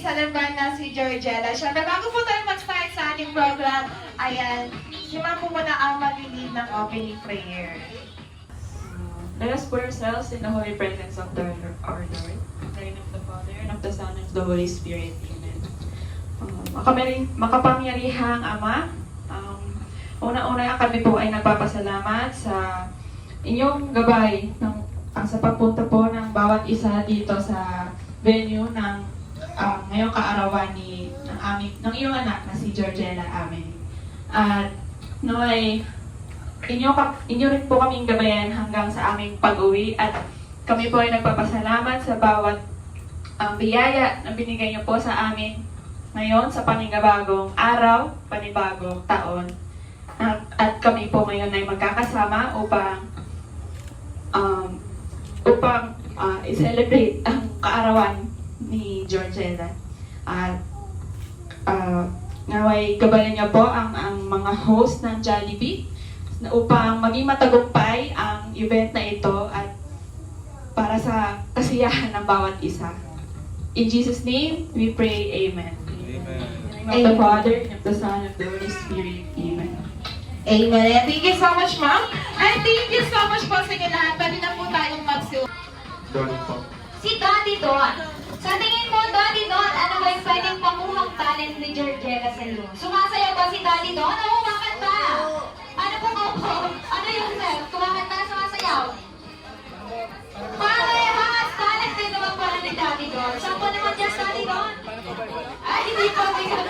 Celebrant na si Georgella. Siyempre, bago po tayo mag-start sa ating program, ayan, si Ma'am po muna ang mag-lead ng opening prayer. Let us put ourselves in the holy presence of our Lord, in the name of the Father, and of the Son, and of the Holy Spirit. Amen. Makapangyarihang Ama, una-una kami po ay nagpapasalamat sa inyong gabay sa pagpunta po ng bawat isa dito sa venue ng ngayong kaarawan ng iyong anak na si Georgella. Amen. At naway inyo rin po kaming gabayan hanggang sa aming pag-uwi at kami po ay nagpapasalamat sa bawat biyaya na binigay niyo po sa amin ngayon sa panibagong araw, panibagong taon. At kami po ngayon ay magkakasama upang i-celebrate ang kaarawan ni Georgella. At naway gabayan niyo po ang mga host ng Jollibee upang maging matagumpay ang event na ito at para sa kasiyahan ng bawat isa. In Jesus' name, we pray, Amen. Amen. In the name of the Father, and of the Son, and of the Holy Spirit. Amen. Amen. And thank you so much, Ma'am. And thank you so much po sa inyo lahat. Pwede na po tayong magsuot. Si Daddy Don. Sa tingin mo, Daddy Don, ano ba yung pwedeng pamuhang talent ni Georgella sa iyo? Sumasayaw ba si Daddy Don? O kumakanta? Ano po ko? Ano yun, sir? Kumakanta, sumasayaw? Parehas! Talent din naman pala ni Daddy Don. Saan po naman dyan, Daddy Don? Ay, hindi pa.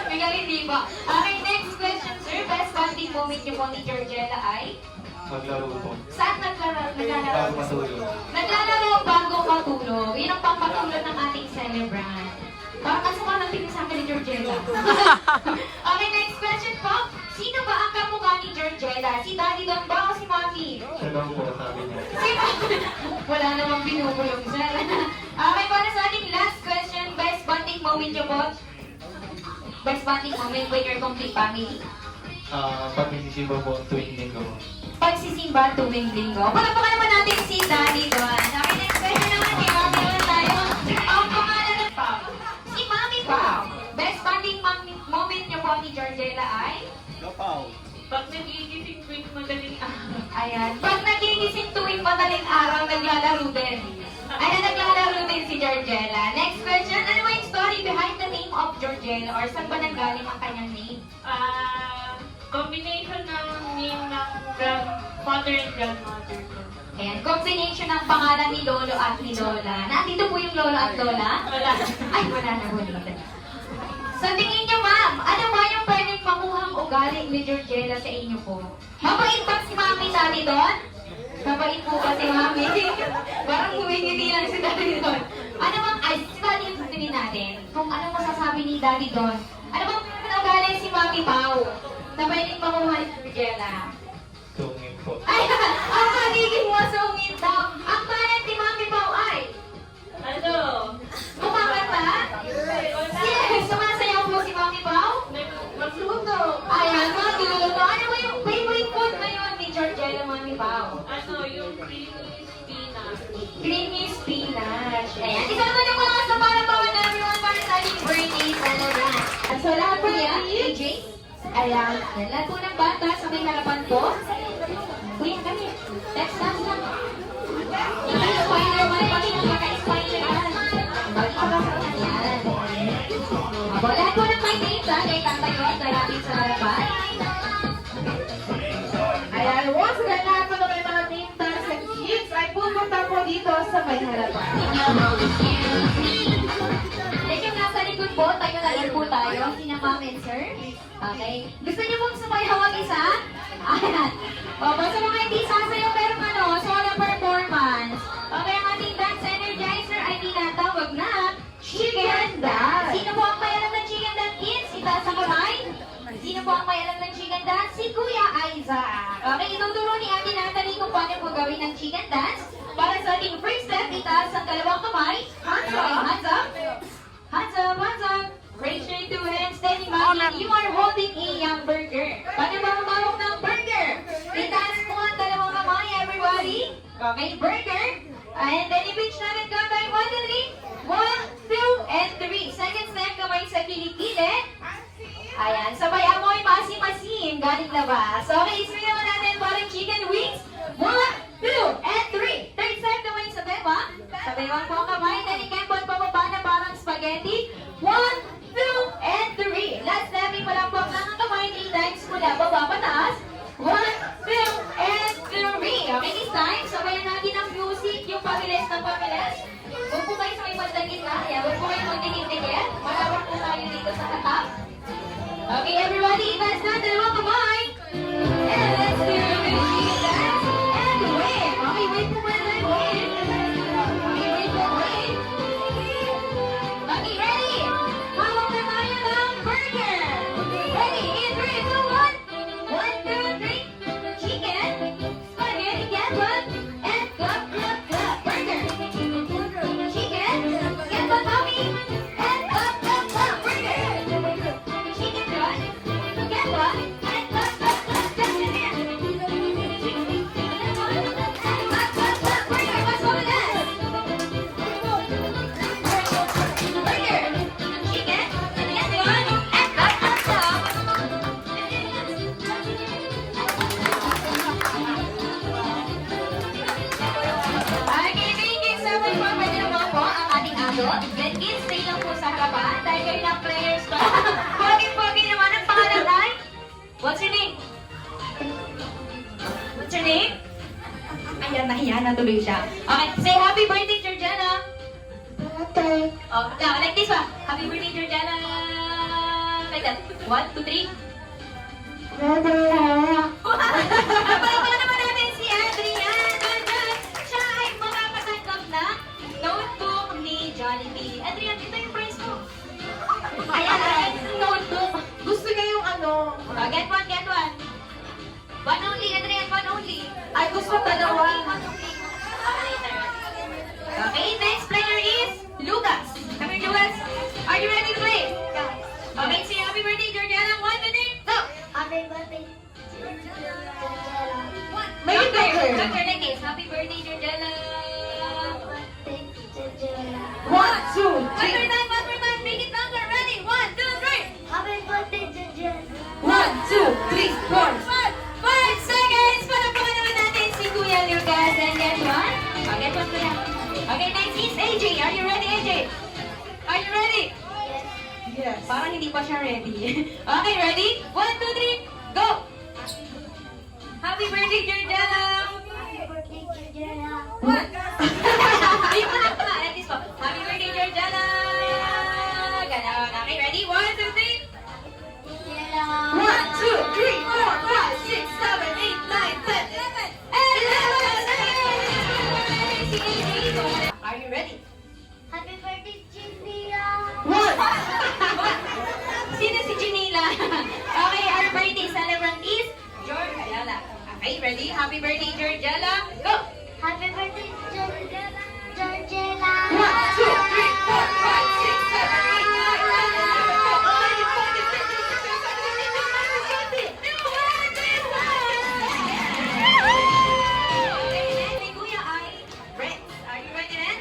Biglang hindi pa. Okay, next question, sir. Best bonding moment niyo po ni Georgella ay? Maglaro po. Saan naglalaro? Bago matulog. Naglalaro bago matulog. Yun ang pampatulog ng ating celebrant. Parang kaso ka natin sa akin ni Georgella. Okay, next question po. Sino ba ang kamukha ni Georgella? Si Daddy Don ba o si Mami? Siya lang po, sabi niya. Si Mami. Wala namang binubulong, sir. Okay, para sa ating last question, best bonding moment niyo po? Best bonding moment with your complete family? Pag nagsisimba po tuwing linggo. Pagsisimba tuwing linggo. Palakpakan naman natin si Daddy Don. Okay, next question naman. Kay Mami naman tayo. Ang pangalan ng Pao. Si Mami Pao. Best bonding moment niyo po ni Georgella ay? Pag nagigising tuwing madaling araw. Ayan. Pag nagigising tuwing madaling araw, naglalaro din. Ayan, naglalaro din si Georgella. Next question. Ano ba yung story behind the name of Georgella? Or saan ba nanggaling ang kanyang name? Combination ng name ng grandfather and grandmother ko. Ayan, combination ng pangalan ni Lolo at ni Lola. Nandito po yung Lolo at Lola? Wala. Ay, wala na po dito. Sa tingin niyo, ma'am, ano ba yung pwedeng pamuhang ugali ni Georgella sa inyo po? Mabait ba si Mami Daddy Don? Mabait po ba si Mami? Parang humingiti lang si Daddy Don. Ano bang, ay, si Daddy yung sasabihin natin. Kung ano masasabi ni Daddy Don. Ano bang ugali si Mami Pao? Na pwedeng pamuha ni Georgella? Tungin po. Ay, ang magiging masungit daw. Ang talent ni Mami Pao ay? Ano? Kumakanta? Yes! Sumasayaw po si Mami Pao? Magluto. Ayan, magluluto. Ano ba yung favorite food ngayon ni Georgella, Mami Pao? Ano, yung creamy spinach. Creamy spinach. Ayan. Isa naman yung mga sa para bawal everyone para sa ating birthday celebrant. So lahat po niya, AJ. Ayan. Yan, lahat po ng bata sa may harapan po. Kuya, kami. Let's dance lang. Ika-spoiler man, pati ng kaka-spoiler man. Ayan. Apo, lahat po ng may names ha, kay Tatay Rod, darapin sa harapan. Ayan, once again, lahat po ng may mga name tags and gifts ay pupunta po dito sa may harapan. Then yung nasa likod po, tayo na lang po tayo. Sina ma'am and sir. Okay. Gusto niyo pong sumayaw ang isa? Ayan. O, sa mga hindi sasayaw, merong solo performance. Okay, ang ating dance energizer ay tinatawag na Chicken Dance. Sino po ang may alam ng Chicken Dance, kids? Itaas ang kamay. Sino po ang may alam ng Chicken Dance? Si Kuya Isaac. Okay, ituturo ni Ate Natalie kung paano po gawin ang Chicken Dance. Para sa ating first step, itaas ang dalawang kamay. Hands up. Hands up. Hands up, hands up. Raise your two hands. Then imagine you are holding a hamburger. Paano ba humawak ng burger? Itaas mo ang dalawang kamay, everybody. Okay, burger. And then i-pinch natin kamay. 1, 2, 3. 1, 2, and 3. Second step, kamay sa kilikili. Ayan, sabay amoy masim-masim. Galing labas. Okay, ismi naman natin parang chicken wings. 1, 2, and 3. Third step, kamay sa beba. Sabay 1 po ang kamay. Then ikembot pababa na parang spaghetti. 1, 2, and 3. Last step, ipalampok lang ang kamay. 3 times mula baba pataas. 1, 2, and 3. Okay, this time, sabayan natin ang music, yung pamilis ng pamilis. Huwag po kayo sa may bandang gitna. Ayan, huwag po kayo magdikit-dikit. Malawak po tayo dito sa tatap. Okay, everybody, itaas na dalawang kamay. And let's do the chicken dance. And wave. Okay, wave po muna tayo. Wave. Okay, wave po, wave. Okay, ready? Hawak na tayo ng burger. Ready? In 3, 2, 1. 1, 2, 3. Chicken. Spaghetti, get one. And clap, clap, clap. Burger. Chicken. Get one, mommy. And clap, clap, clap. Burger. Chicken run. Get one. And clap, clap, clap. Just in there. Get one. And clap, clap, clap. Burger. What's wrong with that? Burger. Chicken. Get one. And clap, clap, clap. Okay, thank you so much po. Pwede naman po ang ating adult. Then kids, stay lang po sa harapan. Dahil kayo ng players ko. Pogi-pogi naman ang pangalan ay? What's your name? What's your name? Ayan, nahiya na tuloy siya. Okay, say happy birthday, Georgiana. Okay. Oh, now, like this one. Happy birthday, Georgiana. Like that. 1, 2, 3. Palakpakan naman natin si Adrian. Siya ay makakatanggap na notebook ni Jollibee. Adrian, ito yung prize mo. Ayan, notebook. Gusto niya yung ano? Oh, get one, get one. One only, Adrian, one only. Ay, gusto dalawa. One only. Okay, next player is Lucas. Come here, Lucas. Are you ready to play? Okay, say happy birthday, Georgiana. 1, 2, 3, go! Happy birthday. May Doctor, picture. Doctor like this. Happy birthday, Georgiana. 1, 2, One more time, make it longer. Ready? 1, 2, 3. Happy birthday, Jen. 1, 2, 3, 4. 5 seconds. Palakpakan naman natin si Kuya Lucas. And get one. Oh, get one, Kuya. Okay, next is AJ. Are you ready, AJ? Are you ready? Yes. Parang hindi pa siya ready. Okay, ready? 1, 2, 3, go! Happy birthday, Georgiana! Happy birthday, Jen. What? Ayun pa lang pala. At least po. Happy birthday, Georgiana! Ganon. Okay, ready? 1, 2, 3. 1, 2, 3, 4, 5, 6, 7, 8, 9, 10, 11. And 11 seconds! Are you ready? Happy birthday, Jen. 1. Sino si Janila? Okay, our birthday celebrant is Georgiana. Okay, ready? Happy birthday, Georgiana. Go! Happy birthday, Georgiana. 1, 2, 3, 4, 5, 6, 7, 8, 9, 10, 11. Okay, Kuya ay Rex. Are you ready, Rex?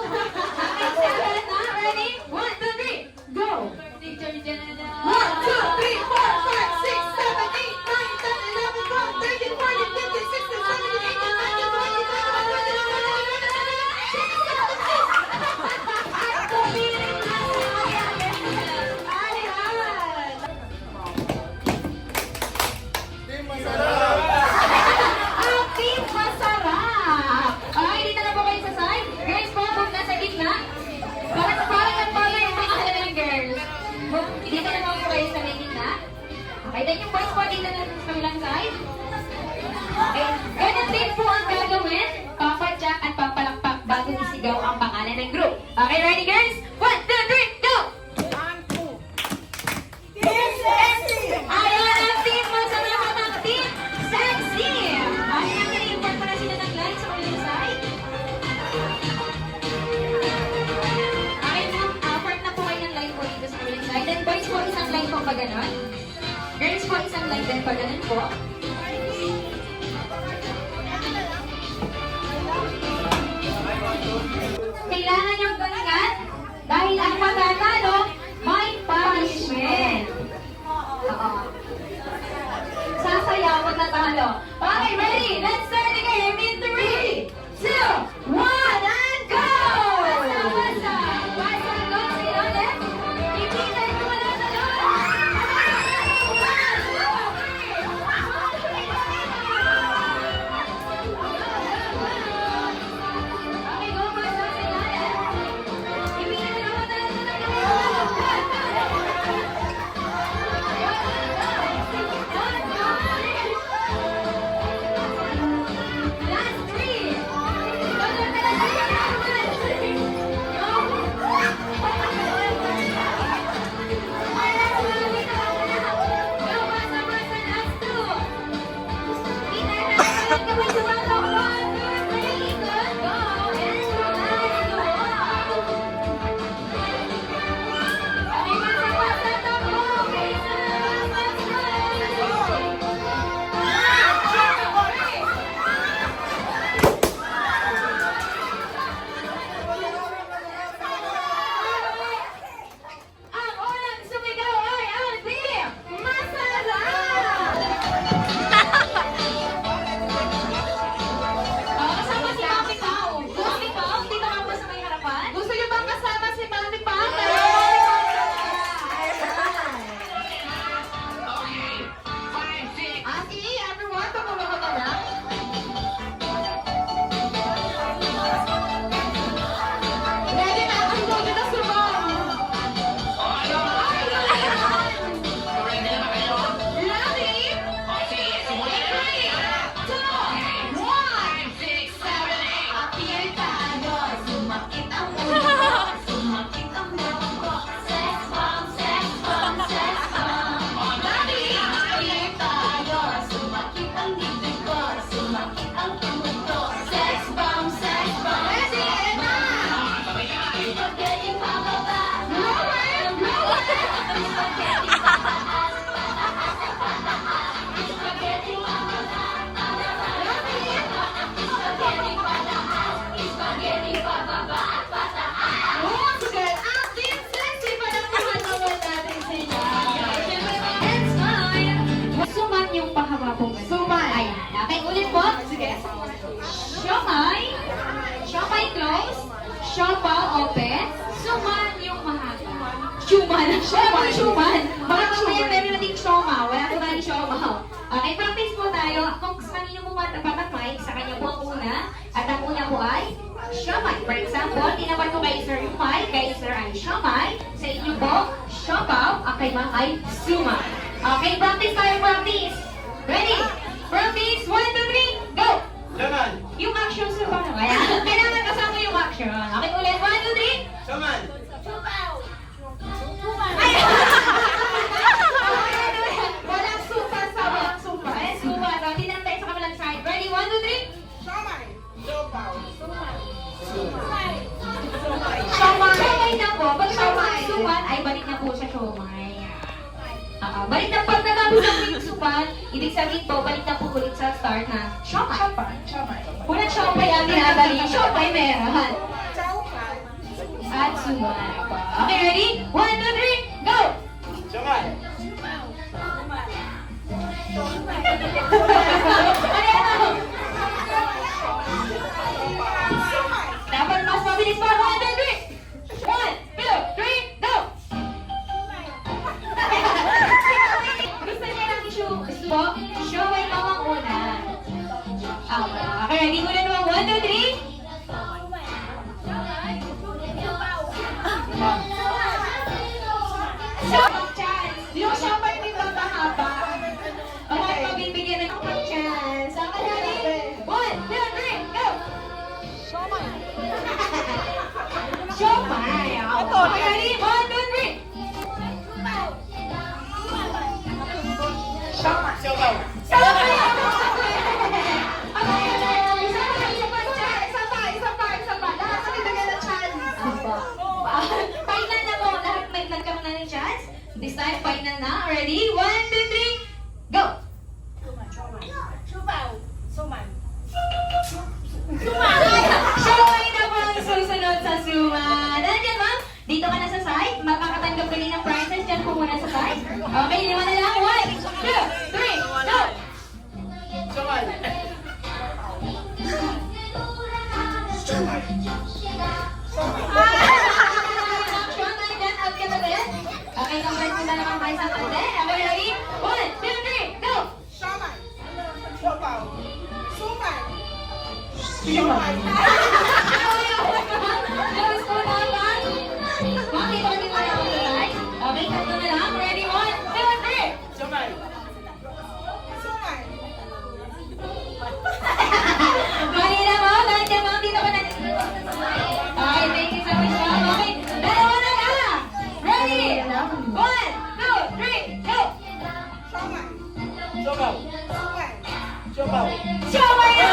Okay, na. Ready? 1, 2, 3, go! Teacher Jenna. 1, 2, 3, 4, 5, 6, 7, 8, 9, 10, 11, 12, 13, 14, 15, 16, 17, 18, 19, 20, 21, 22, 23, 24, 25, 26, 27, 28, 29, 30, 31, 32, 33, 34, 35, 36, 37, 38, 39, 40. Ang team masarap! Okay, dito na po kayo sa side. Girls po, huwag nasa gitna. Parang nagpapalay yung pangalan ng girls. Dito na po kayo sa may gitna. Okay, then yung boys po dito na sa kabilang side. Okay, ganun din po ang gagawin. Papadyak at papalakpak bago isigaw ang pangalan ng group. Okay, ready girls? 1, 2, 3, go! Ayan ang team masarap ang team sexy! Ayan, nag-import pa na sila ng line sa kabilang side. Okay po, part na po kayo ng line po dito sa kabilang side. Then boys po, isang line po pa ganon. Girls po, isang line din pa ganon po. Kailangan niyong galingan dahil ang matatalo may punishment. Oo. Sasayaw pag natalo. Okay, ready? Let's start the game in 3, 2, 1, and go! Basa, basa, go! Sino ulit? Ipitan ko na sa Okay, go, basa, sino ulit? Ipitan ko na Last 3. Syempre, shuman. Baka mamaya meron nating sioma. Wala po tayong sioma. Okay, practice po tayo. Kung kanino po matapat ang mic, sa kanya po ang una. At ang una po ay siomay. For example, tinapat ko kay Sir yung mic. Kay Sir ay siomay. Sa inyo po, siopaw. Ang kay Ma'am ay suma. Okay, practice tayo, practice. Ready? Practice. 1, 2, 3, go! Saman! Yung action sa paano? Kaya, kailangan kasama yung action. Okay, ulit. 1, 2, 3. Saman! Ay! Walang supa sa walang supa. Eh, supa. So, tingnan tayo sa kabilang side. Ready? 1, 2, 3. Siomay na po. Pag siomay supan, ay balik na po siya siomay. Balik na pag natapos na po yung supan, ibig sabihin po, balik na po ulit sa start na siomay. Walang siomay ang dinadali. Siomay meron. At sumay pa. Okay, ready? 1, 2, 3, go! Saman! Ano yan? Dapat mas mabilis pa. 1, 2, 3! 1, 2, 3, go! Gusto niya lang po, siomay lang ang una. Okay, ready mo na naman. 1, 2, 3! Yung siomay dito mahaba. Okay, pabibigyan ng chance. Saka ready? 1, 2, 3, go! Siomay. Okay, ready? 1, 2, 3. Sabaw! Siomay. Isa pa. Lahat kami bigyan ng chance. Final na po. Lahat may nagkaroon na ng chance. This time, final na. Ready? 1, 2, 3, go! Siomay na po ang susunod sa suman. Nandiyan, ma'am. Dito ka na sa side. Makakatanggap ka rin ng prizes. Diyan po muna sa side. Okay, lima na lang. 1, 2, 3, go! Saman! Action, nandiyan. Out ka na din. Okay, number 2 na naman tayo sa tanda. Okay, ready? 1, 2, 3, go! Nose ko na lang. Bakit kami pa na ako sa side? Okay, tatlo na lang. Ready? 1, 2, 3. Saman! Kanina mo, nandiyan mo, dito ka na. Okay, thank you so much, ma'am. Okay, dalawa na lang. Ready? 1, 2, 3, go! Sabaw! Sabaw! Siomay na!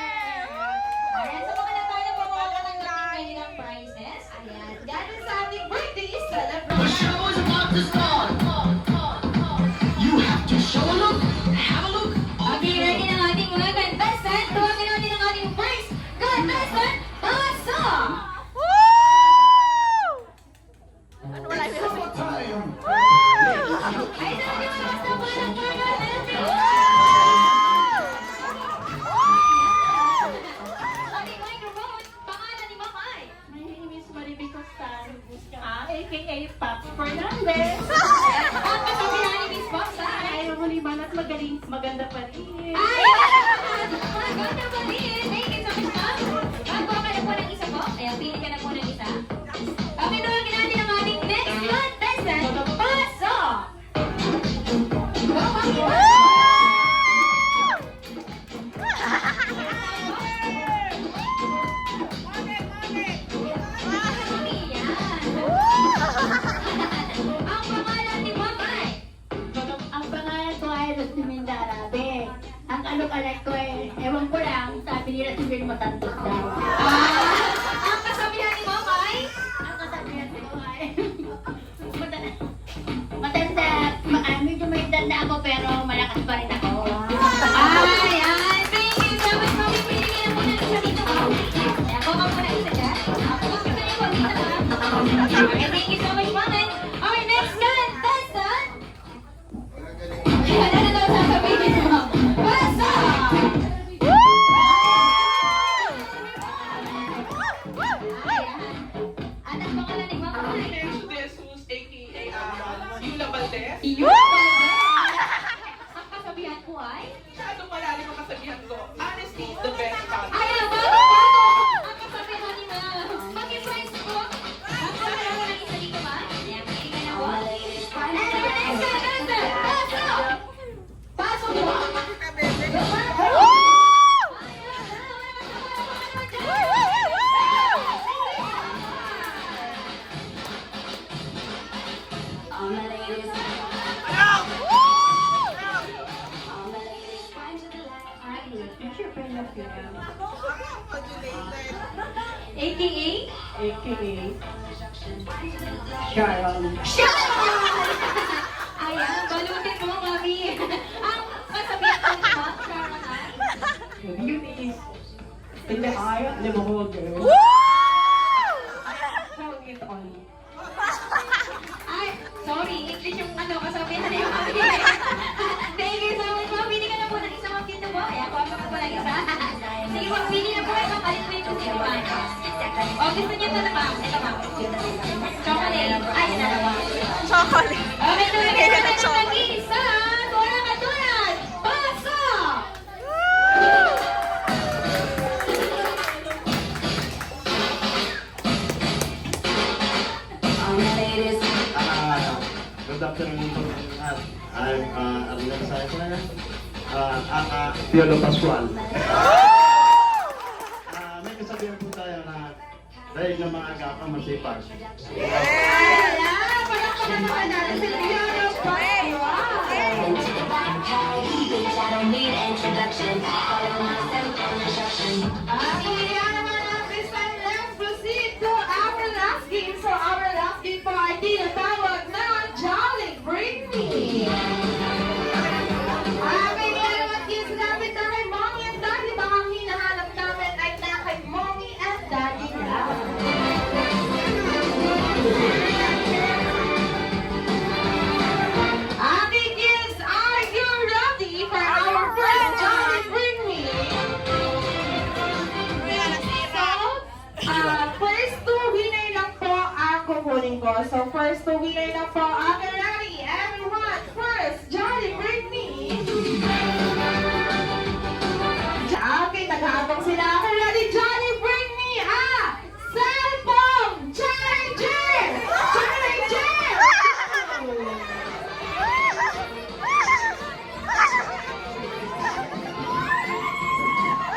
Ayan, sa mga natalo po, makakatanggap din kayo ng prizes. Ayan, Dahil sa ating birthday celebration. The show is about to start. You have to show a look, have a look. Okay, ready na ang ating mga contestant. Tuwagin natin ang ating first contestant, Pasa! Ay, ito natin malakas na parang ating microphone, pangalan ni Mamay. My name is Maribel Costan, aka Paps Fernandez. Ang kasabihan ni Miss Pasa ay, Ay, maguliman at magaling, maganda pa rin. ay, maganda pa rin. Thank you so much, ma'am. Magkuha ka na po ng isa po. Ayan, pili ka na po ng isa. Okay, tuwagin natin ang ating next contestant, Pasa! Go, Ma'am! Ang pangalan ni Mamay. Ang pangalan ko ay Rosy Mindarabe. Ang alok-alak ko ay, ewan ko lang, sabi nila si Bill Matantos daw. Ang kasabihan ni Mamay. Ang kasabihan ko ay, matanda, medyo may tanda ako pero malakas pa rin ako. Ay, ay. Thank you so much, Mami. Pili ka na muna ng isa dito, Ma'am. Ayan, kuha ka muna isa dyan. Kuha ka na po dito, Ma'am. Okay, thank you so much, Mami. Our next contestant. Ayan, ano daw sasabihin mo? Pasa! Valdez. Iyo, Valdez. Ang kasabihan ko ay? Masyadong malalim ang kasabihan ko. Honesty is the best policy. Ay, bago! Ang kasabihan ni ma'am. Pag-impress ko. Ang kasabihan ko ng isa dito, ma'am. Yan, tingnan na po. Pasok! Pasok mo! AKA? AKA Sharon. Sharon! Ayan, balutin mo, mami. Ang kasabihan ko ni ma'am, Sharon ay? Beauty is in the eye of the beholder. Hang it on. Ay, sorry, English yung ano, kasabihan ni mami. Thank you so much, ma'am. Pili ka na po ng isang mga kinto mo. Ayan, kuha ka po ng isa. Sige, ma'am, pili na po. Kapalit po yung kasi naman. O, gusto niyo ito na, ma'am. Ito, ma'am. Chocolate. Ay, yun na naman. Chocolate. Okay, tuloy na natin ang nag-iisa. Wala ka tulad. Pasok! Good afternoon po lahat. I'm Arnel Saicona. Piolo Pascual. May kasabihan po tayo na dahil ng mga agapa masipag. Ayan, palakpakan naman natin si Piolo Pascual. Kaya naman ang Crystal, let's proceed to our last game. So our last game po ay tinatawag na Jolly Bring Me. Kaya naman kids, lapit na kay Mommy and Daddy. Baka ang hinahanap namin ay na kay Mommy and Daddy lang. Okay kids, are you ready for our first Jolly Bring Me? First two winner lang po ang kukunin ko. So, first two winner lang po. Okay, ready? Everyone, first, Jolly Bring Me. Okay, nag-aabang sila. Okay, ready? Jolly Bring Me, cellphone charger! Charger!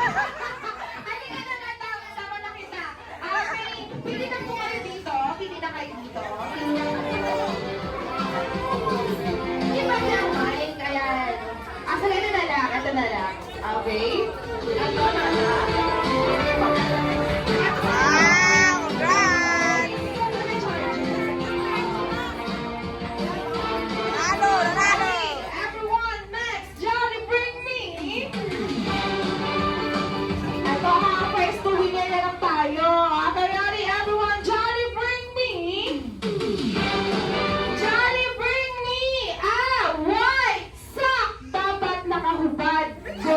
Halika na nga daw, sama na kita. Okay, pili na po kayo dito. Pili na kayo dito. Di ba niya mic? Ayan. Asa na lang. Ito na lang. Okay? Ito na lang. Wow! Congrats! Nanalo! Everyone, next, Jolly Bring Me! Ito ha, first two winner na lang tayo. Okay, ready everyone? Jolly Bring Me! Jolly Bring Me! White sock! Dapat nakahubad. Go!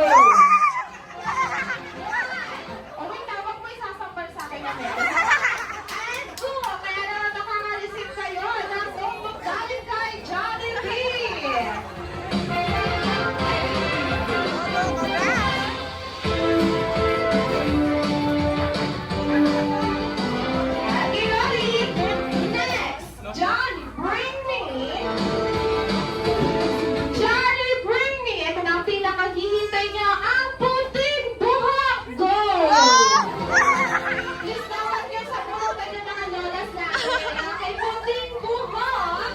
Oh, wait, tawag mo isasampal sa akin na meron. And go! Kaya naman makaka-receive kayo ng notebook galing kay Jollibee! Okay, ready? Next, Johnny, bring me. Johnny, bring me. Ito na ang pinakahihintay niya, ang puting buhok. Go! Please tawag niyo sa buhutan ng mga lolas natin. Okay, puting buhok.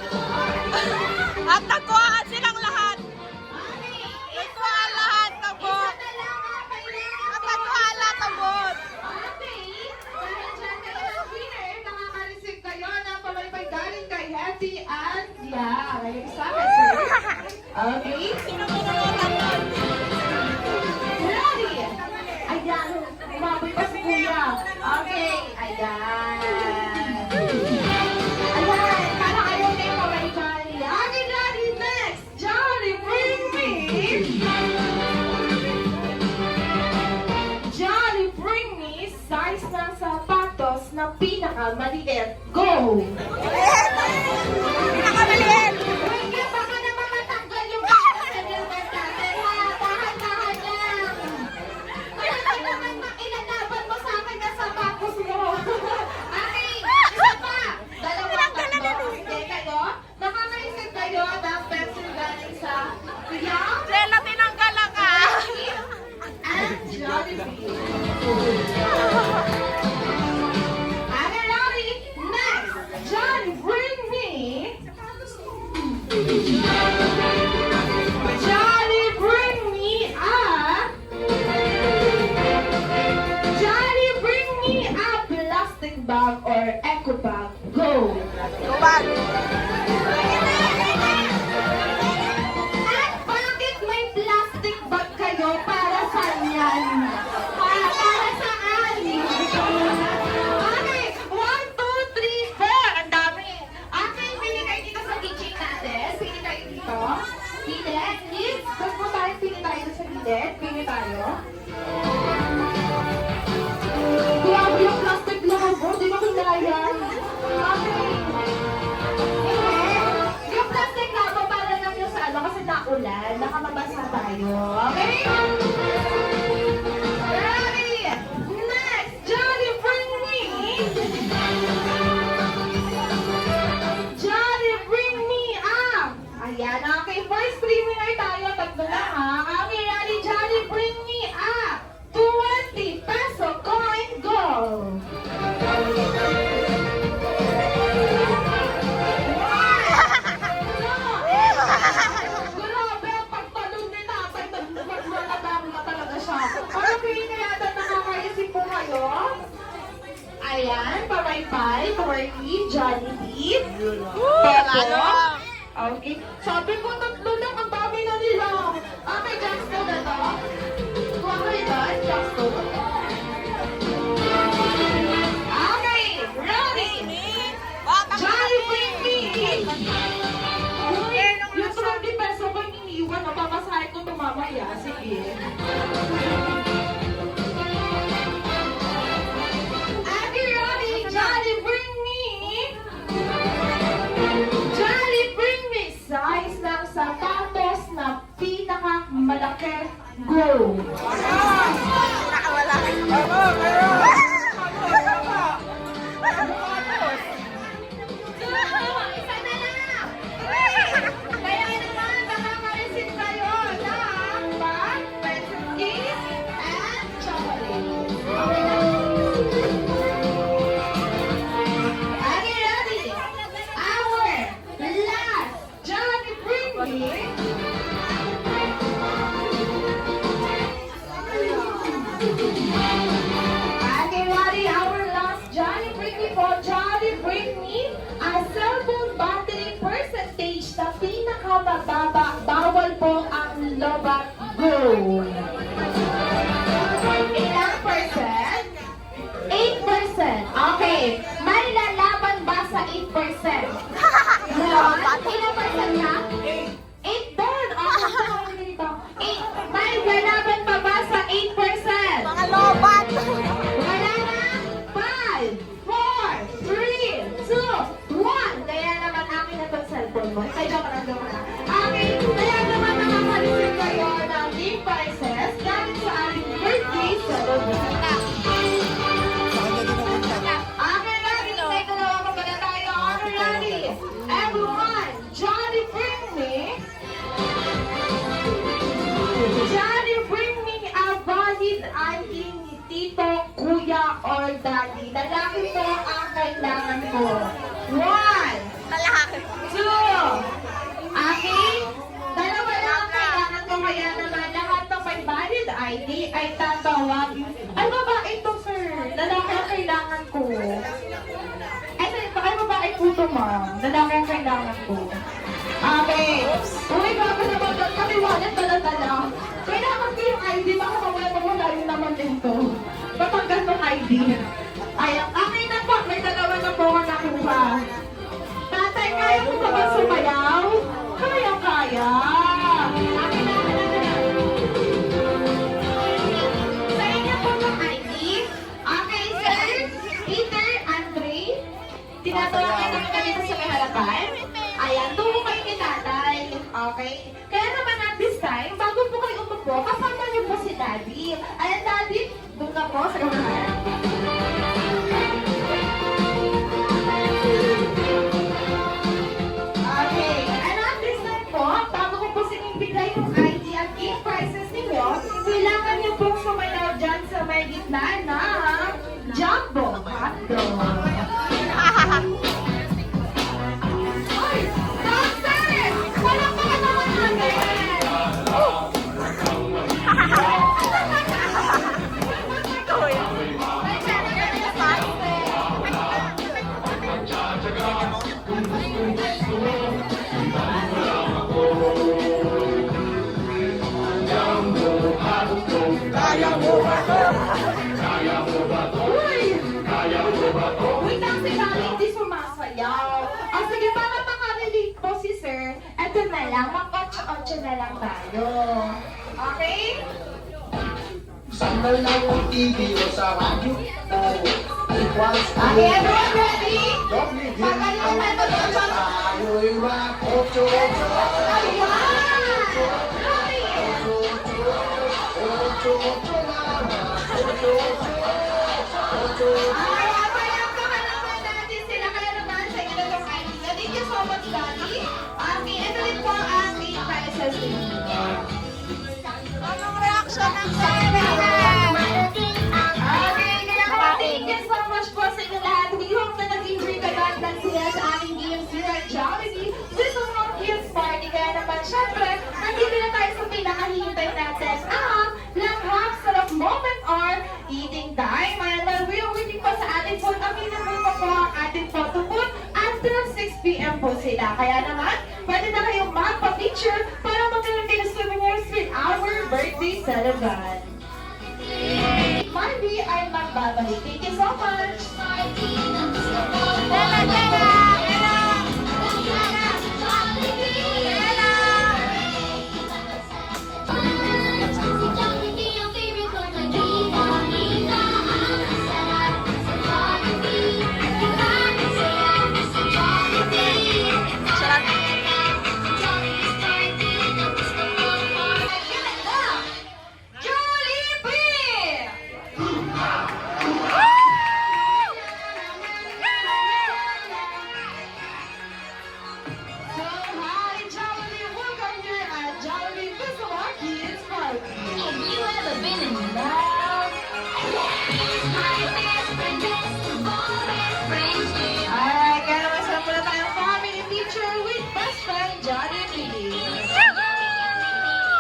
At nagkuhaan silang lahat. Okay, Nagkuhaan lahat ng bot. isa na lang ang kailangan At ko. nagkuhaan lahat ng bot. Okay, dahil dyan kayo ang winner, makaka-receive kayo ng pamalipay galing kay Hetty and yeah, may kasama sir. Okay? Ready? Ayan, umaboy pa si Kuya. Okay, ayan. Ayan, para kayo na yung pamalipay. Okay, ready? Next, Jolly Bring Me. Jolly Bring Me, size ng sapatos na pinakamaliit. Go! Pinakamaliit. Bring it tayo ng pencil galing sa Kuya Jella, tinanggal lang ka. and Jollibee. Okay, Lori, next, Johnny, bring me. Johnny, bring me a. Johnny, bring me a plastic bag or eco bag. Go. Tubag. At bakit may plastic bag kayo para sa yan? Para saan? Okay, 1, 2, 3, 4. Ang dami. Okay, pili kayo dito sa kitchen natin. Pili kayo dito. Gilid. Liz, gusto mo tayo pili tayo sa gilid? Pili tayo. Grabe yung plastic logo. Di ba kailangan? Okay. Yung plastic logo para lang yung sa ano kasi naulan. Nakamabasa tayo. Okay? Ready? Next! Johnny, bring me! Johnny, bring me up! Ayan, okay. First 3 winner tayo. Tatlo lang ha. Okay, ready? Johnny, bring me up! 20 peso coin, go! Grabe, ang pagtalon ni tatay, magmalatami na talaga siya. Ano pili na yata nakakaisip po kayo? Ayan, pamaypay, Corny, Jollibee, Pepo. Okay, sabi ko tatlo lang, ang dami na nila. Okay, Jackson na to. Kuha ko ito, Jackson. Okay, ready? Johnny, bring me! Uy, yung 20 peso ko iniiwan, mapamasahe ko ito mamaya. Sige. Are you ready? Johnny, bring me! Johnny, bring me! Size ng sapatos na pinakamalaki. Go! Isa na lang! Kaya naman, nakaka-receive kayo ng bag, pencil case, and chocolate. Okay na? Okay, ready? Our last Johnny, bring me. Okay, ready? Our last Johnny, bring me po. Johnny, bring me a cellphone battery percentage na pinakamababa. Bawal po ang lobat. Go! Ilang percent? 8%. Okay. May lalaban ba sa 8%? Meron? Ilang percent na? 8 din. Okay, so, dito. 8. May lalaban pa ba sa 8%? Mga lobat. Wala na? 5, 4, 3, 2, 1. Kaya naman akin na itong cellphone mo. Ay, joke lang, joke lang. Okay, kaya naman nakakalicip kayo ng gift prizes galing sa ating birthday celebration. Okay, ready? May dalawa pa pala tayo. Okay, ready? Everyone, Johnny, bring me. Johnny, bring me a valid ID ni Tito, Kuya, or Daddy. Lalaki po ang kailangan ko. 1, 2. Okay? Dalawa lang ang kailangan ko. Kaya naman lahat ng may valid ID ay tatawagin. Ay, babae to, sir. Lalaki ang kailangan ko. Ay, babae po to, ma'am. Lalaki ang kailangan ko. Okay. Uy, bago naman. Kaliwanag dala-dala. Kailangan ko yung ID. Baka mawala yung naman dito. Patanggal ng ID. Ay, akin na po. May dalawa na po ako nakuha. Tatay, kaya mo ba sumayaw? Kaya. Akin na. Sa inyo po ng ID. Okay, sir. Peter, Andre. Tinatawagan namin kami sa may harapan. Ayan, tuho kayo ni tatay. Okay? Kaya naman at this time, bago po kayo umupo, kasama niyo po si Daddy. Ayan, Daddy, doon na po sa unahan. Okay, and at na ng jumbo hotdog. Ay! Dancer! Palakpakan naman natin! Uy! Wait lang, si Mami hindi sumasayaw. O sige, para makarelate po si Sir, eto na lang, mag-8-8 na lang tayo. Okay? Sandal na yung TV o sa radyo. Equals to Okay, everyone ready? Dobli din Pagaling ang na ito sa tayo'y makocho. Ayan! Ready? Ay, abayan ko ka naman natin sila. Kaya naman sa inyo ng idea. Thank you so much, Daddy. Ito rin po ang ating prices ninyo. Anong reaction ng parents? Okay, kaya thank you so much po sa inyo lahat. We hope na nag-enjoy ka lahat lang sila sa ating games here at Jollibee. This is our kids party. Kaya naman, syempre, nandito na tayo sa pinakahihintay natin ang lahat sarap moment or eating time. And we are waiting po sa ating food. Available po po ang ating photo booth until 6 p.m. po sila. Kaya naman, pwede na kayong magpa-picture para magkaroon kayo ng souvenirs with our birthday celebrant. Marvy ay magbabalik. Thank you so much! Jollibee! So, hi, Jollibee! Welcome here at Jollibee Bismarck Kids Party. Have you ever been in love? My best friend, best of all best friends, yeah. Alright, kaya naman sa muna tayong family picture with best friend Jollibee.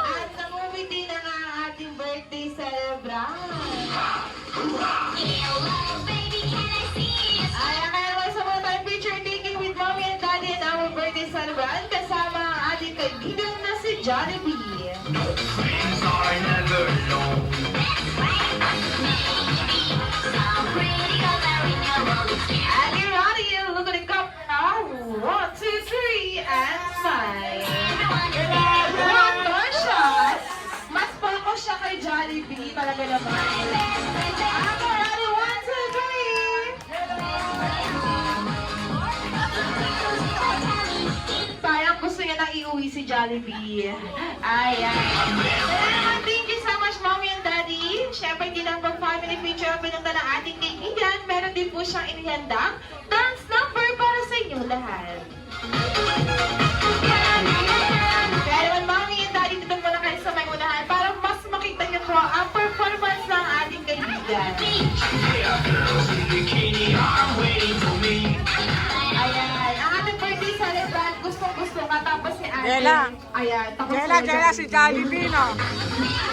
At namumiti na nga ang ating birthday celebrant. Hello, baby, can I see you? Ayan, kaya naman sa muna tayong picture taking with mommy and daddy and our birthday celebrant kasama ang ating kaibigan na si Jollibee. Friends are never alone. So pretty, color in your rose. And you're ready, look at the cup now. 1, 2, 3, and smile. One more shot. Mas pako siya kay Jollibee, talaga naman. I'm ready, 1, 2, 3. Parang gusto niya nang iuwi si Jollibee. Ayan. Thank you so much, Mommy and Daddy. Siyempre, hindi lang pag family picture ang pinunta ng ating kaibigan. Meron din po siyang inihandang dance number para sa inyo lahat. Kaya naman, Mommy and Daddy, dito muna kayo sa may unahan para mas makita niyo po ang performance ng ating kaibigan. Yeah, girls in bikini are waiting for me. Ayan. Ang ating birthday celebrant, gustong-gusto nga tapos si Ate. Jella. Ayan. Tapos Jella si Jollibee, no?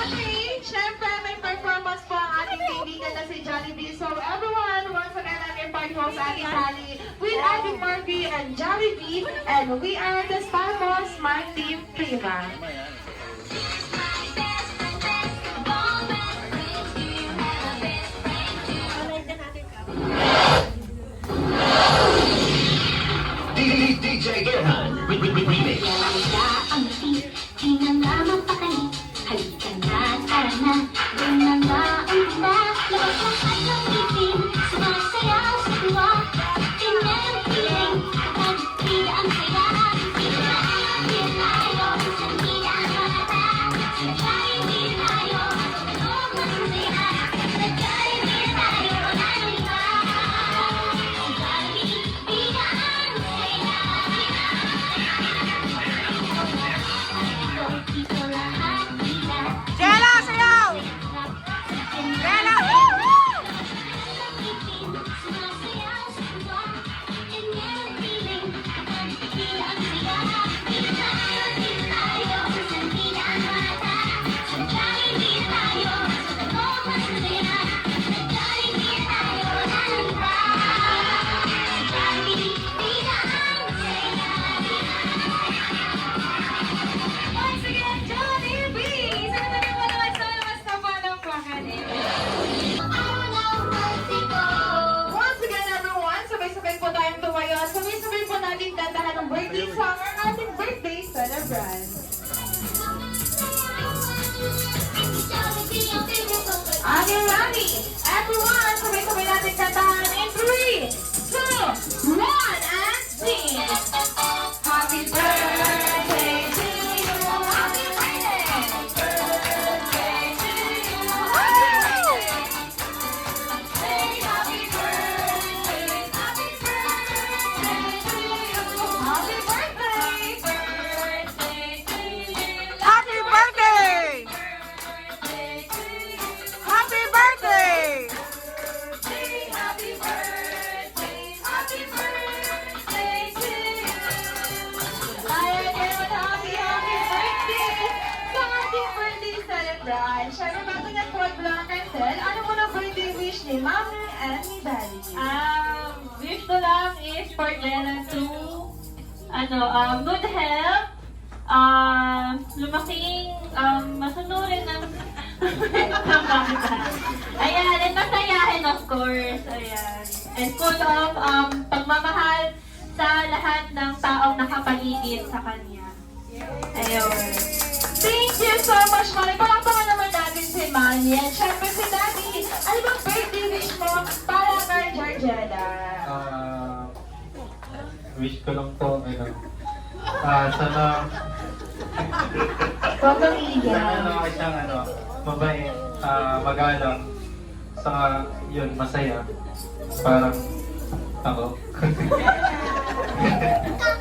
Okay, syempre may performance po ang ating kaibigan na si Jollibee. So everyone, once again, I'm your party host, Ate Sally, with Ate Marvy and Jollibee, and we are the Spamos Smart Team Prima. DJ Gerhan, remix. Halika ang ngiti, di na nga mapakali. Halika na, tara na, doon na nga ang ganda. Labas ang kanyang ngipin, sumasayaw sa tuwa. Tingnan ang feeling, kapag bida ang saya. Pinahangin tayo, sandila ang mata. Sa Jollibee tayo, tulog na sumaya. Sa Jollibee tayo, lalo iba. Sa Jollibee, bida ang saya. natin kantahan in 3, 2, 1, and sing! Happy birthday to you! Happy birthday! Birthday to you! Happy birthday! Happy birthday to you! Happy birthday! Birthday to you! Happy birthday! Birthday to you! Happy birthday! Happy birthday, happy birthday to you. Ayan, everyone, happy birthday! Sa ating birthday celebrant, syempre bago niya po ang Cartel, ano mo na birthday wish ni Mami and ni Daddy? Wish ko lang is for Jenna to, good health, lumaking, masunurin ng ayan, and masayahin of course, ayan. And full of pagmamahal sa lahat ng taong nakapaligid sa kanya. Ayun. Thank you so much, Mami. Palakpakan naman natin si Mami. And syempre si Daddy, ano bang birthday wish mo para kay Georgina? Wish ko lang po, sana Huwag kang sana iiyak. siyang mabait, magalang, saka yun, masaya. Parang ako.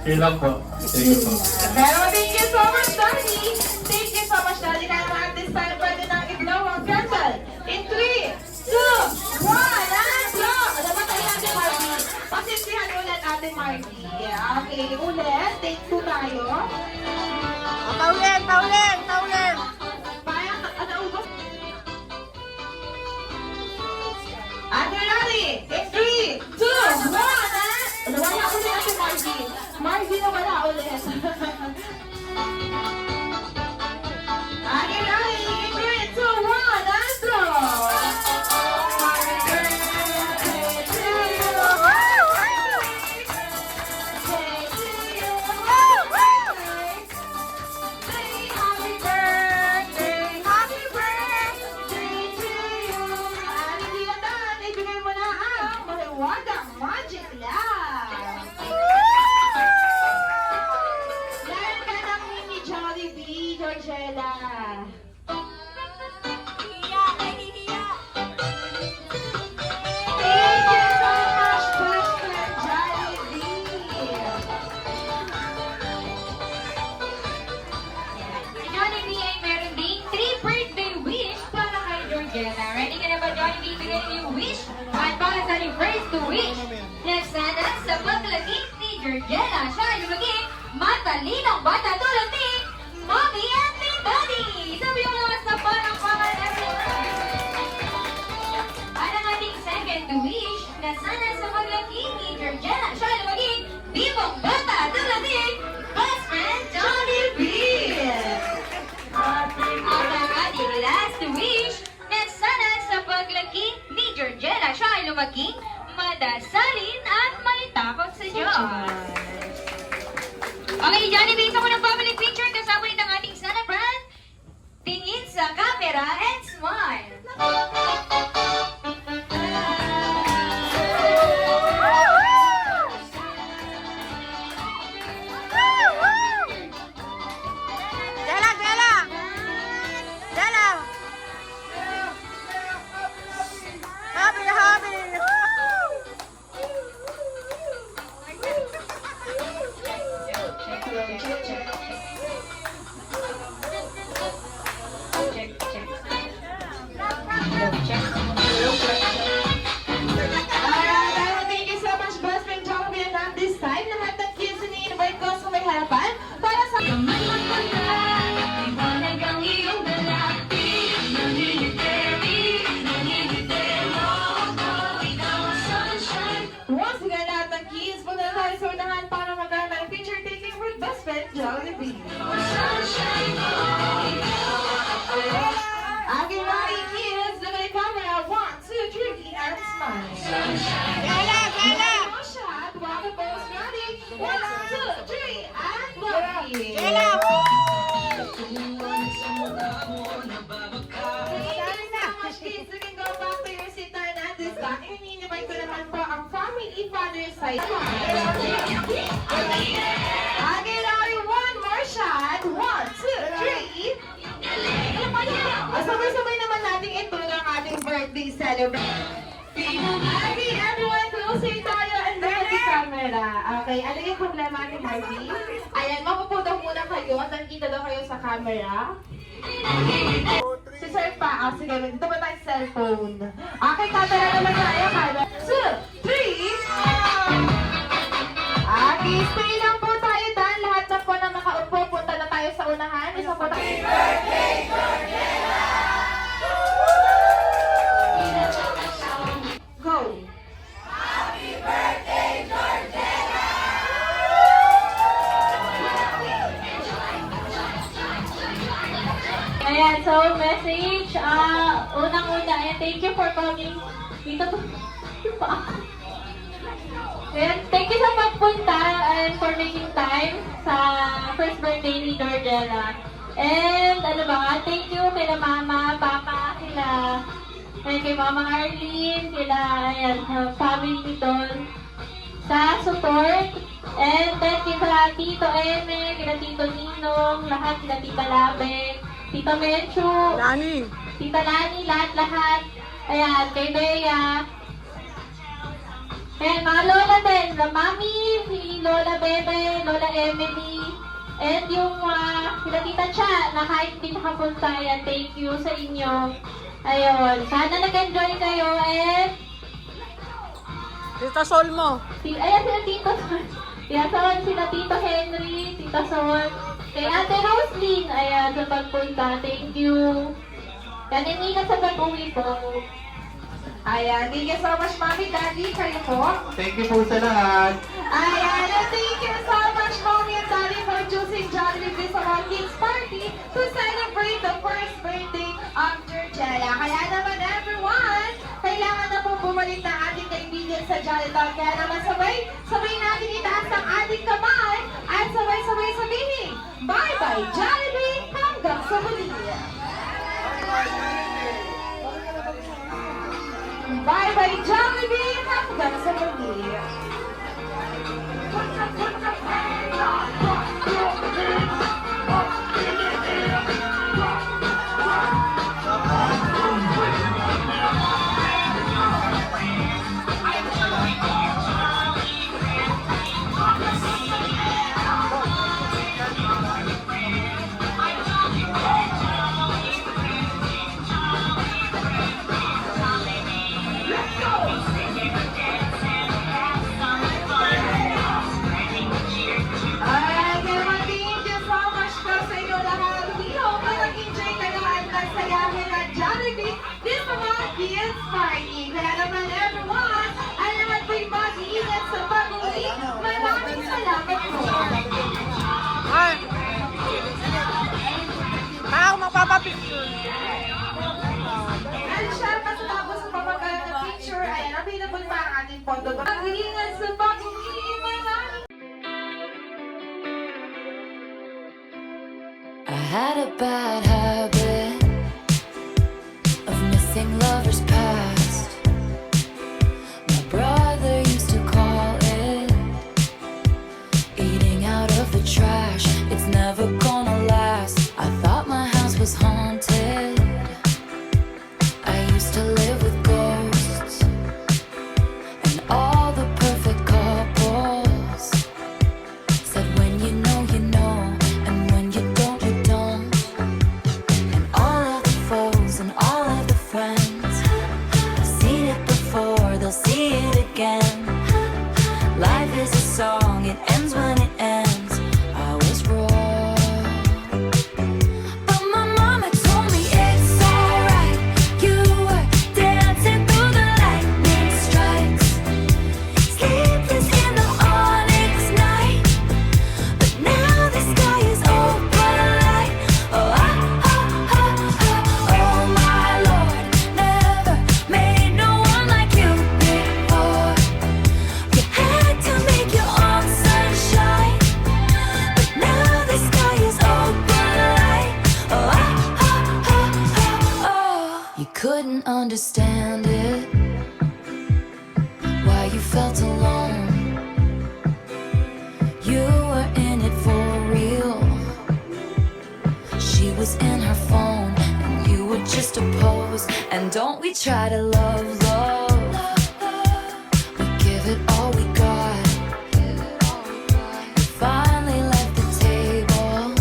Yun lang po. Thank you po. Pero thank you so much, Daddy. Thank you so much, Daddy. Kaya naman at this time, pwede nang i-blow ang candle. In 3, 2, 1, and blow! Alam mo tayo natin, Marky. Pasisihan ulit ating Marky. Okay, ulit. Take 2 tayo. Taulen, taulen, taulen! Parang, naubos. Ate Lali, in 3, 2, 1, and... Nawala ulit natin, Marky. Marky, nawala ulit. Ate Lali, in 3, 2, 1, and blow! Happy birthday to you. Birthday to you. Say happy birthday, happy birthday to you. At hindi na daan, ibigay mo na ang mahiwagang magic lang. Meron ka ng mini Jollibee, Georgella. Thank you so much, Buster Jollibee. Si Jollibee ay meron ding 3 birthday wish para kay Georgina. Ready ka na ba, Jollibee? Bigay niyo yung wish. At para sa ating first wish, na sana sa paglaging ni Georgina, siya ay lumaging matalinong bata tulad ni Mommy at ni Daddy. Sabi yung lakas na parang pangal everyone. At ang ating second wish, na sana sa paglaging ni Georgina, siya ay lumaging bibong bata tulad ni best friend Jollibee. At ang ating last wish, na sana sa paglaki ni Georgina, siya ay lumaging madasalin at may takot sa Diyos. Okay, Jollibee, isa mo ng family picture kasama rin ang ating Sana brand. Tingin sa camera and smile. Jela, Jela! Jela! Happy, happy! Alright, thank you so much, best friend Jollibee. And at this time, lahat ng kids na i-invite ko sa may harapan para sa... Once again, lahat ng kids, punta na tayo sa unahan para magkaroon ng picture taking with best friend Jollibee. Aking mga kids, look at the camera. 1, 2, 3, and smile. Jela, Jela! Shot, walk the pose, ready? 1, 2, 3, and lucky. Jela! Thank you so much, kids. You can go back to your seat now at this time. father's side. Okay, Larry, one more shot. 1, 2, 3. Sabay-sabay naman natin ito ng ating birthday celebration. Okay, everyone, closing tayo and then the camera. Okay, ano yung problema ni Harvey? Ayan, mapupo daw muna kayo at nakikita daw kayo sa camera. Si Sir pa, sige, dito ba tayo cellphone? Okay, camera naman tayo, camera. 2, 3. Okay, stay lang po tayo dyan. Lahat na po na nakaupo, punta na tayo sa unahan. Isa po tayo. Go! Ayan, so message, unang-una, ayan, thank you for coming dito to. Ayan, thank you sa pagpunta and for making time sa first birthday ni Georgella. And ano ba, thank you kila Mama, Papa, kay Mama Arlene, ayan, family ni Don sa support. And then kila Tito Eme, kila Tito Ninong, lahat, kila Tita Labe, Tita Menchu, Nani. Tita Lani, lahat. Ayan, kay Bea. Ayan, mga lola din. La Mami, si Lola Bebe, Lola Emily. And yung sila Tita Cha, na kahit hindi nakapunta. Ayan, thank you sa inyo. Ayun, sana nag-enjoy kayo. And Tita Sol mo. ayan sila Tito Sol. Ayan, sila Tito Henry, Tita Sol. Kay Ate Roslyn, ayan, sa pagpunta. Thank you. Yan, ingat sa pag-uwi po. Ayan, thank you so much, Mommy, Daddy, kayo po. Thank you po sa lahat. Ayan, and thank you so much, Mommy and Daddy, for choosing Jollibee Bisawag Kids Party to celebrate the first birthday of Georgella. Kaya naman, everyone, kailangan na po bumalik na ating kaibigan sa Jollibee. Kaya naman sabay natin itaas ang ating kamay at sabay sabihin, bye-bye, Jollibee, hanggang sa muli. Bye-bye, Jollibee, hanggang sa muli. Kids Party. Kaya naman everyone, ay naman po'y mag-iingat sa pag-uwi. Maraming salamat po. Ay. Ako magpapapicture. And siya, matapos sa pamagalan ng picture, ay available pa ang ating pondo. Mag-iingat sa pag-uwi. Maraming I had a bad habit of missing lovers past. My brother used to call it eating out of the trash. It's never gonna last. I thought my house was haunted. I used to live with ghosts and all the perfect couples said when you know, and when you don't, you don't. And all of the foes and all of the friends have seen it before, they'll see it again. Life is a song, it ends when it ends. I was wrong, but my mama told me it's alright. You were dancing through the lightning strikes, sleepless in the onyx night. But now the sky is open light. Oh, oh my Lord, never made no one like you before. You had to make your own sunshine, but now the sky is open light. Oh, you couldn't understand it, why you felt alone. ghost. And don't we try to love, love. We give it all we got. We finally left the table.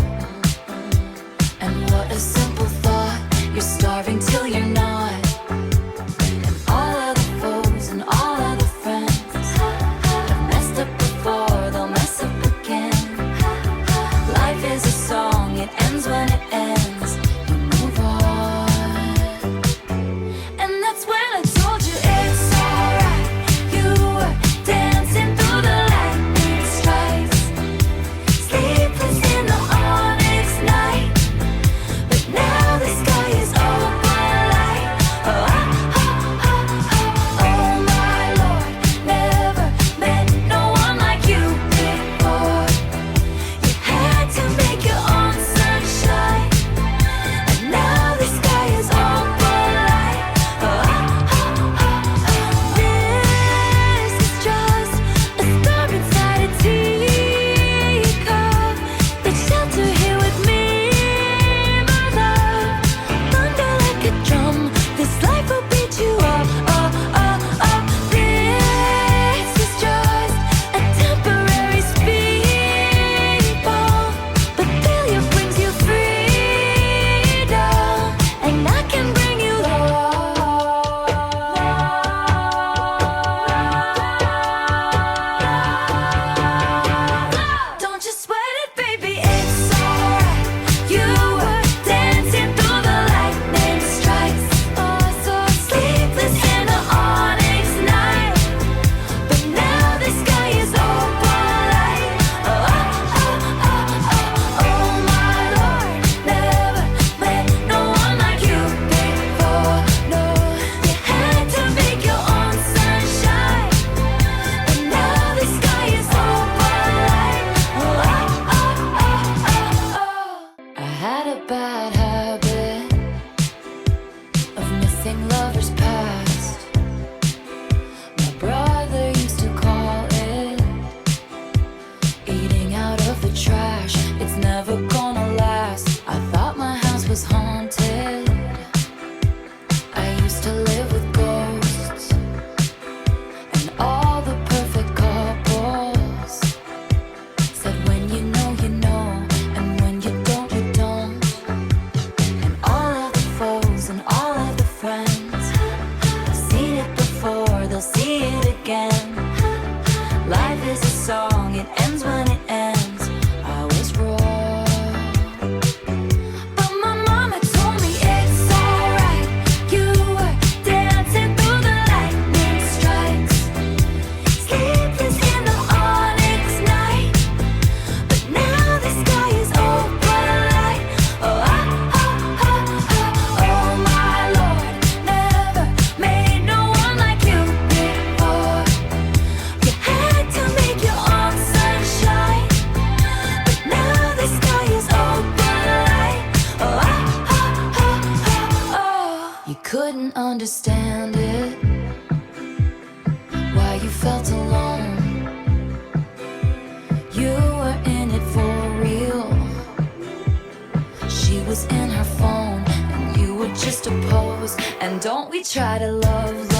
And what a simple thought. You're starving till you're not. And all of the foes and all of the friends have messed up before, they'll mess up again. Life is a song, it ends when it ends. You move on. And that's when I told you it's alright. You were dancing through the lightning strikes, sleepless in the onyx night. But now the sky is open light. Oh, oh, oh, oh, oh my Lord, never met no one like you before. You had to make your own sunshine, and now the sky is open light. Oh, oh, oh, oh, this is just a star inside a teacup. Take shelter here with me, my love. Thunder like a drum, this life will beat you up. Oh, oh, oh, this is just a temporary speed bump, but failure brings you freedom, and I can bring you love. Don't you sweat it, baby, it's alright. You were dancing through the lightning strikes, oh, so sleepless in the onyx night. But now the sky is open light. Oh, oh, oh, oh, oh my Lord, never met no one like you before. No, you had to make your own sunshine, but now the sky is open light. Oh, oh, oh, oh, oh, oh. I had a bad habit of missing lovers past. My brother used to call it eating out of the trash. It's never gonna last. I thought my house was haunted. I used to live with ghosts and all the perfect couples. Said when you know, and when you don't, you don't. And all of the foes and all of the friends have seen it before, they'll see it again. Life is a song, it ends when it ends. I was wrong, but my mama told me it's alright. You were dancing through the lightning strikes, sleepless in the onyx night. But now the sky is open light. Oh, oh, oh, oh, oh, oh my Lord, never made no one like you before. You had to make your own sunshine, but now the sky is open light. Oh, oh, oh, oh, oh. You couldn't understand it, why you felt alone. You were in it for real. She was in her phone, and you were just a pose. And don't we try to love,